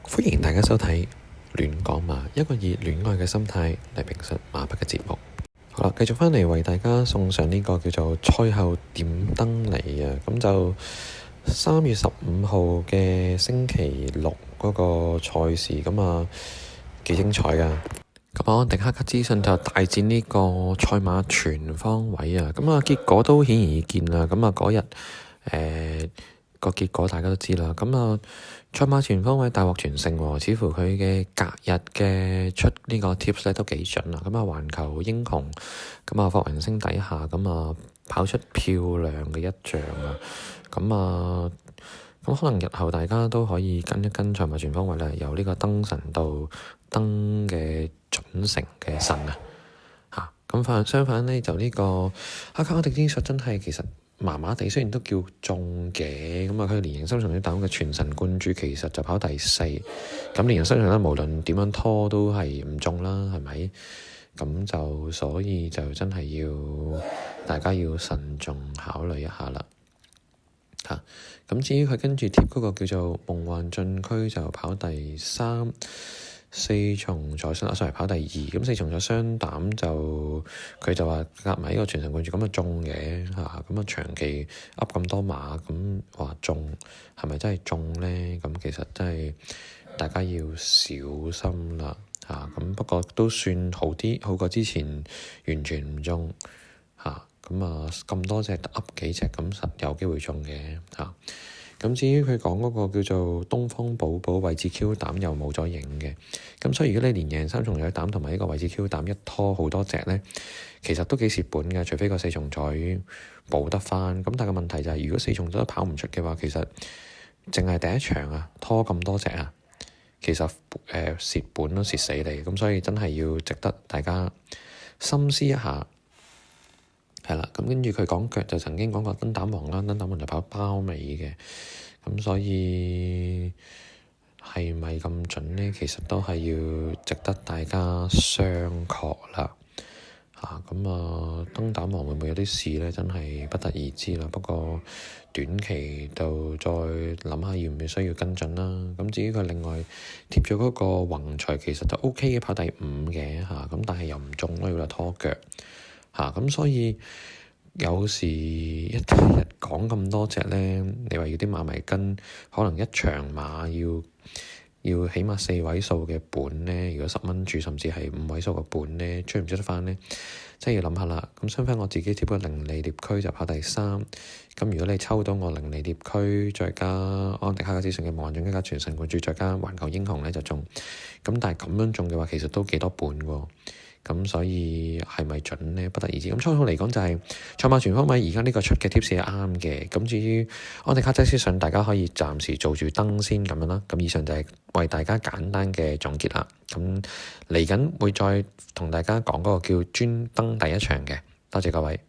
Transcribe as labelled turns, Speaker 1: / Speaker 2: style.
Speaker 1: 歡迎大家收睇戀講馬，一個以戀愛嘅心態嚟評述馬匹嘅節目。好啦，繼續返嚟為大家送上呢個叫做賽後點燈禮啊！咁就3月15號嘅星期六嗰個賽事，咁啊幾精彩㗎！咁安迪克嘅資訊就大戰呢個賽馬全方位啊！咁啊結果都顯而易見啦！咁啊嗰日個結果大家都知啦，咁啊賽馬全方位大獲全勝喎，似乎佢嘅隔日嘅出呢個 tips 咧都幾準啦，咁啊環球英雄，咁啊霍榮升底下，咁啊跑出漂亮嘅一仗啊，咁可能日後大家都可以跟一跟賽馬全方位咧，由呢個燈神到燈嘅準成嘅神啊，咁相反呢，就呢個哈卡安迪之術真係其實麻麻地，雖然都叫中嘅，咁啊佢連贏三場都打嘅全神貫注，其實就跑第4，咁連贏三場咧，無論點樣拖都係唔中啦，係咪？咁就所以就真係要大家要慎重考慮一下啦。咁至於佢跟住貼嗰個叫做夢幻進區就跑第3。4重彩雙上嚟跑第2，咁4重彩雙膽就佢就話夾埋呢個全神貫注咁啊中嘅咁啊長期噏咁多馬咁話中係咪真係中咧？咁其實真係大家要小心啦咁不過都算好啲，好過之前完全唔中咁多隻噏幾隻咁實有機會中嘅咁至於佢講嗰個叫做東方寶寶位置 Q 膽又冇咗影嘅，咁所以如果你連贏3重彩膽同埋呢個位置 Q 膽一拖好多隻咧，其實都幾蝕本嘅，除非個4重彩補得翻。咁但係個問題就係，如果4重彩都跑唔出嘅話，其實淨係第一場拖咁多隻其實蝕本都蝕死你。咁所以真係要值得大家深思一下。係啦，咁跟住佢講腳就曾經講過燈膽王啦，燈膽王就跑包尾嘅，咁所以係咪咁準呢？其實都係要值得大家商榷啦。燈膽王會唔會有啲事呢？真係不得而知啦。不過短期度再諗下要唔要需要跟進啦。咁至於佢另外貼咗嗰個宏財，其實就 OK 嘅，跑第5嘅咁但係又唔中咯，要拖腳。咁所以有時一日講咁多隻咧，你話要啲馬迷跟，可能一場馬要起碼4位數嘅本咧，如果10蚊注，甚至係5位數嘅本咧，出唔出得翻咧？真係要諗下啦。咁相反我自己貼個零利獵區就跑第3，咁如果你抽到我零利獵區，再加安迪克嘅資訊嘅夢幻進區加全神貫注，再加環球英雄咧就中。咁但係咁樣中嘅話，其實都幾多本喎。咁所以係咪準呢？不得而知。咁初步嚟講就係賽馬全方位而家呢個出嘅 tips 係啱嘅。咁至於安迪卡資訊，大家可以暫時做住燈先咁樣啦。咁以上就係為大家簡單嘅總結啦。咁嚟緊會再同大家講嗰個叫專登第1場嘅。多謝各位。